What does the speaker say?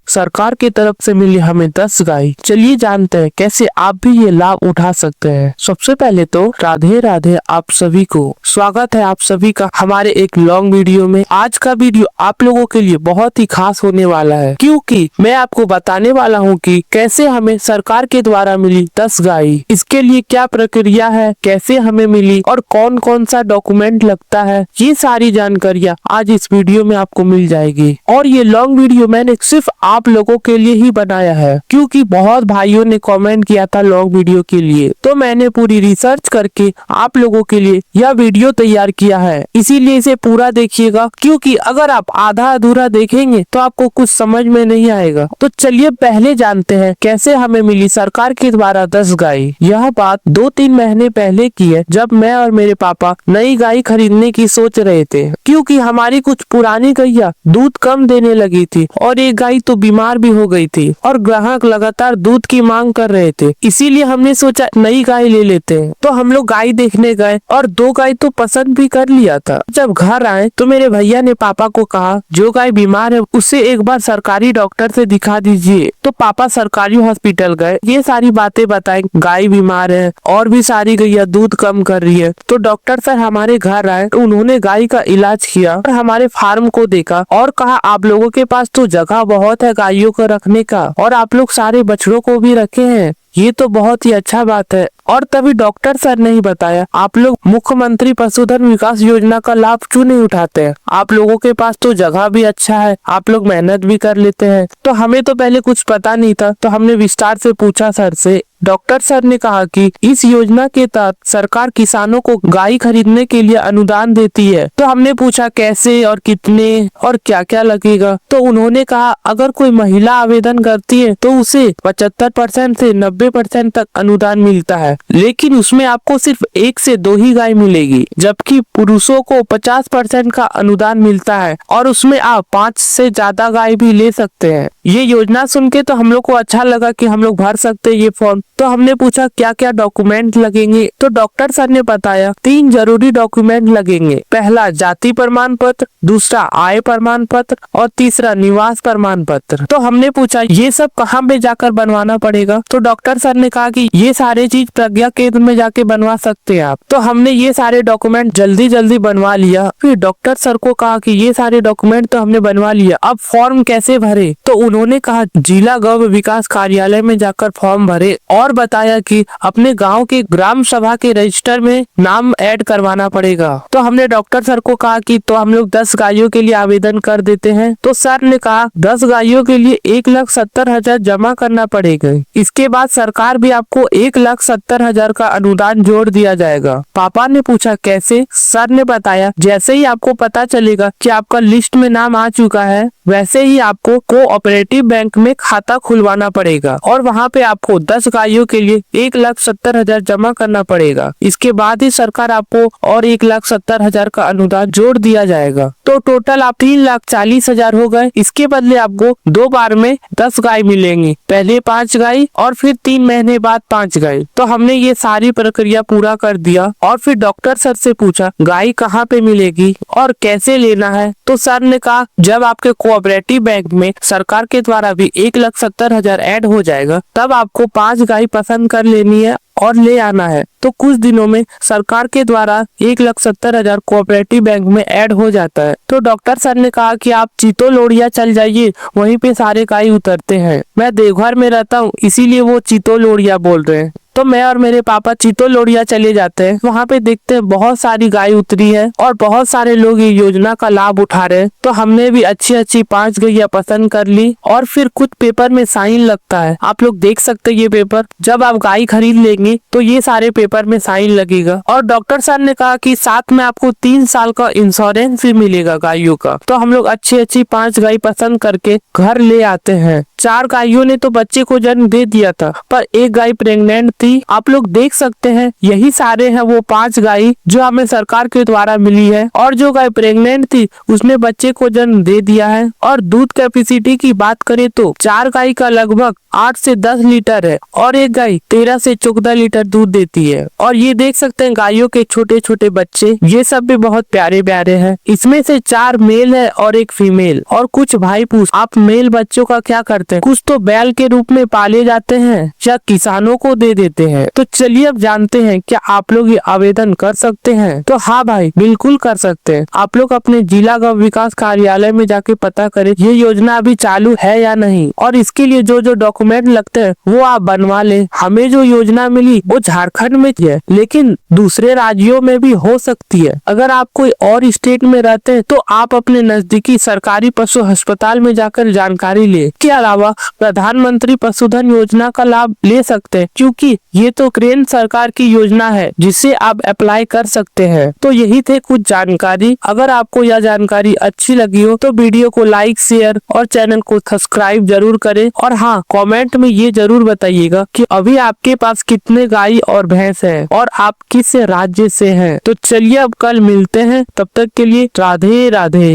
सरकार की तरफ से मिली हमें 10 गाय। चलिए जानते हैं कैसे आप भी ये लाभ उठा सकते हैं। सबसे पहले तो राधे राधे आप सभी को। स्वागत है आप सभी का हमारे एक लॉन्ग वीडियो में। आज का वीडियो आप लोगों के लिए बहुत ही खास होने वाला है, क्योंकि मैं आपको बताने वाला हूँ कि कैसे हमें सरकार के द्वारा मिली 10 गाय। इसके लिए क्या प्रक्रिया है, कैसे हमें मिली और कौन कौन सा डॉक्यूमेंट लगता है, ये सारी जानकारियाँ आज इस वीडियो में आपको मिल जाएगी। और ये लॉन्ग वीडियो मैंने सिर्फ आप लोगों के लिए ही बनाया है, क्योंकि बहुत भाइयों ने कमेंट किया था लॉन्ग वीडियो के लिए, तो मैंने पूरी रिसर्च करके आप लोगों के लिए यह वीडियो तैयार किया है। इसीलिए इसे पूरा देखिएगा, क्योंकि अगर आप आधा अधूरा देखेंगे तो आपको कुछ समझ में नहीं आएगा। तो चलिए पहले जानते हैं कैसे हमें मिली सरकार के द्वारा 10 गाय। यह बात 2-3 महीने पहले की है, जब मैं और मेरे पापा नई गाय खरीदने की सोच रहे थे, क्योंकि हमारी कुछ पुरानी गैया दूध कम देने लगी थी और एक गाय तो बीमार भी हो गई थी और ग्राहक लगातार दूध की मांग कर रहे थे। इसीलिए हमने सोचा नई गाय ले लेते हैं। तो हम लोग गाय देखने गए और 2 गाय तो पसंद भी कर लिया था। जब घर आए तो मेरे भैया ने पापा को कहा जो गाय बीमार है उसे एक बार सरकारी डॉक्टर से दिखा दीजिए। तो पापा सरकारी हॉस्पिटल गए, ये सारी बातें बताई, गाय बीमार है और भी सारी गैया दूध कम कर रही है। तो डॉक्टर सर हमारे घर आए, तो उन्होंने गाय का इलाज किया और हमारे फार्म को देखा और कहा आप लोगों के पास तो जगह बहुत है गायों को रखने का, और आप लोग सारे बछड़ों को भी रखे हैं, ये तो बहुत ही अच्छा बात है। और तभी डॉक्टर सर ने ही बताया आप लोग मुख्यमंत्री पशुधन विकास योजना का लाभ क्यों नहीं उठाते हैं, आप लोगों के पास तो जगह भी अच्छा है, आप लोग मेहनत भी कर लेते हैं। तो हमें तो पहले कुछ पता नहीं था, तो हमने विस्तार से पूछा सर से। डॉक्टर सर ने कहा कि इस योजना के तहत सरकार किसानों को गाय खरीदने के लिए अनुदान देती है। तो हमने पूछा कैसे और कितने और क्या क्या लगेगा। तो उन्होंने कहा अगर कोई महिला आवेदन करती है तो उसे 75% से 90% तक अनुदान मिलता है, लेकिन उसमें आपको सिर्फ 1 से 2 ही गाय मिलेगी, जबकि पुरुषों को 50% का अनुदान मिलता है और उसमें आप 5 से ज्यादा गाय भी ले सकते हैं। ये योजना सुन के तो हम लोग को अच्छा लगा कि हम लोग भर सकते हैं ये फॉर्म। तो हमने पूछा क्या क्या डॉक्यूमेंट लगेंगे। तो डॉक्टर सर ने बताया 3 जरूरी डॉक्यूमेंट लगेंगे। पहला जाति प्रमाण पत्र, दूसरा आय प्रमाण पत्र और तीसरा निवास प्रमाण पत्र। तो हमने पूछा ये सब कहाँ पे जाकर बनवाना पड़ेगा। तो डॉक्टर सर ने कहा कि ये सारे चीज प्रज्ञा केंद्र में जाके बनवा सकते हैं आप। तो हमने ये सारे डॉक्यूमेंट जल्दी जल्दी बनवा लिया। फिर डॉक्टर सर को कहा कि ये सारे डॉक्यूमेंट तो हमने बनवा लिया, अब फॉर्म कैसे भरे। तो उन्होंने कहा जिला गौ विकास कार्यालय में जाकर फॉर्म भरे और बताया कि अपने गांव के ग्राम सभा के रजिस्टर में नाम ऐड करवाना पड़ेगा। तो हमने डॉक्टर सर को कहा कि तो हम लोग 10 गायों के लिए आवेदन कर देते हैं। तो सर ने कहा 10 गायों के लिए 1,70,000 जमा करना पड़ेगा। इसके बाद सरकार भी आपको 1,70,000 का अनुदान जोड़ दिया जाएगा। पापा ने पूछा कैसे। सर ने बताया जैसे ही आपको पता चलेगा कि आपका लिस्ट में नाम आ चुका है, वैसे ही आपको कोऑपरेटिव बैंक में खाता खुलवाना पड़ेगा और वहाँ पे आपको 10 गायों के लिए 1,70,000 जमा करना पड़ेगा। इसके बाद ही सरकार आपको और 1,70,000 का अनुदान जोड़ दिया जाएगा। तो टोटल आप 3,40,000 हो गए। इसके बदले आपको 2 बार में 10 गाय मिलेंगी, पहले 5 गाय और फिर 3 महीने बाद 5 गाय। तो हमने ये सारी प्रक्रिया पूरा कर दिया और फिर डॉक्टर सर से पूछा गाय कहाँ पे मिलेगी और कैसे लेना है। तो सर ने कहा जब आपके कोऑपरेटिव बैंक में सरकार के द्वारा भी 1,70,000 ऐड हो जाएगा, तब आपको 5 गाय पसंद कर लेनी है और ले आना है। तो कुछ दिनों में सरकार के द्वारा 1,70,000 कोऑपरेटिव बैंक में ऐड हो जाता है। तो डॉक्टर सर ने कहा कि आप चीतो लोड़िया चल जाइए, वहीं पे सारे गाय उतरते हैं। मैं देवघर में रहता हूँ, इसीलिए वो चीतो लोड़िया बोल रहे हैं। तो मैं और मेरे पापा चीतो लोड़िया चले जाते हैं, वहाँ पे देखते हैं बहुत सारी गाय उतरी है और बहुत सारे लोग ये योजना का लाभ उठा रहे हैं। तो हमने भी अच्छी 5 गैया पसंद कर ली और फिर कुछ पेपर में साइन लगता है, आप लोग देख सकते हैं ये पेपर। जब आप गाय खरीद लेंगे तो ये सारे पेपर में साइन लगेगा। और डॉक्टर सर ने कहा कि साथ में आपको 3 साल का इंश्योरेंस भी मिलेगा गायों का। तो हम लोग अच्छी 5 गाय पसंद करके घर ले आते हैं। 4 गायों ने तो बच्चे को जन्म दे दिया था, पर एक गाय प्रेग्नेंट थी। आप लोग देख सकते हैं यही सारे हैं वो 5 गाय जो हमें सरकार के द्वारा मिली है। और जो गाय प्रेग्नेंट थी उसने बच्चे को जन्म दे दिया है। और दूध कैपेसिटी की बात करें तो 4 गाय का लगभग 8 से 10 लीटर है और एक गाय 13 से 14 लीटर दूध देती है। और ये देख सकते हैं गायों के छोटे छोटे बच्चे, ये सब भी बहुत प्यारे प्यारे हैं। इसमें से 4 मेल है और एक फीमेल। और कुछ भाई पूछ आप मेल बच्चों का क्या करते हैं? कुछ तो बैल के रूप में पाले जाते हैं या किसानों को दे देते हैं। तो चलिए अब जानते हैं क्या आप लोग ये आवेदन कर सकते हैं? तो हाँ भाई, बिल्कुल कर सकते हैं। आप लोग अपने जिला गौ विकास कार्यालय में जाके पता करें ये योजना अभी चालू है या नहीं, और इसके लिए जो जो डॉक्यूमेंट लगते हैं वो आप बनवा लें। हमें जो योजना मिली वो झारखंड में है, लेकिन दूसरे राज्यों में भी हो सकती है। अगर आप कोई और स्टेट में रहते हैं तो आप अपने नजदीकी सरकारी पशु अस्पताल में जाकर जानकारी ले। के अलावा प्रधानमंत्री पशुधन योजना का लाभ ले सकते हैं, क्योंकि ये तो केंद्र सरकार की योजना है जिसे आप अप्लाई कर सकते हैं। तो यही थे कुछ जानकारी। अगर आपको यह जानकारी अच्छी लगी हो तो वीडियो को लाइक, शेयर और चैनल को सब्सक्राइब जरूर करें। और हाँ, कमेंट में ये जरूर बताइएगा कि अभी आपके पास कितने गाय और भैंस है और आप किस राज्य से हैं। तो चलिए अब कल मिलते हैं, तब तक के लिए राधे राधे।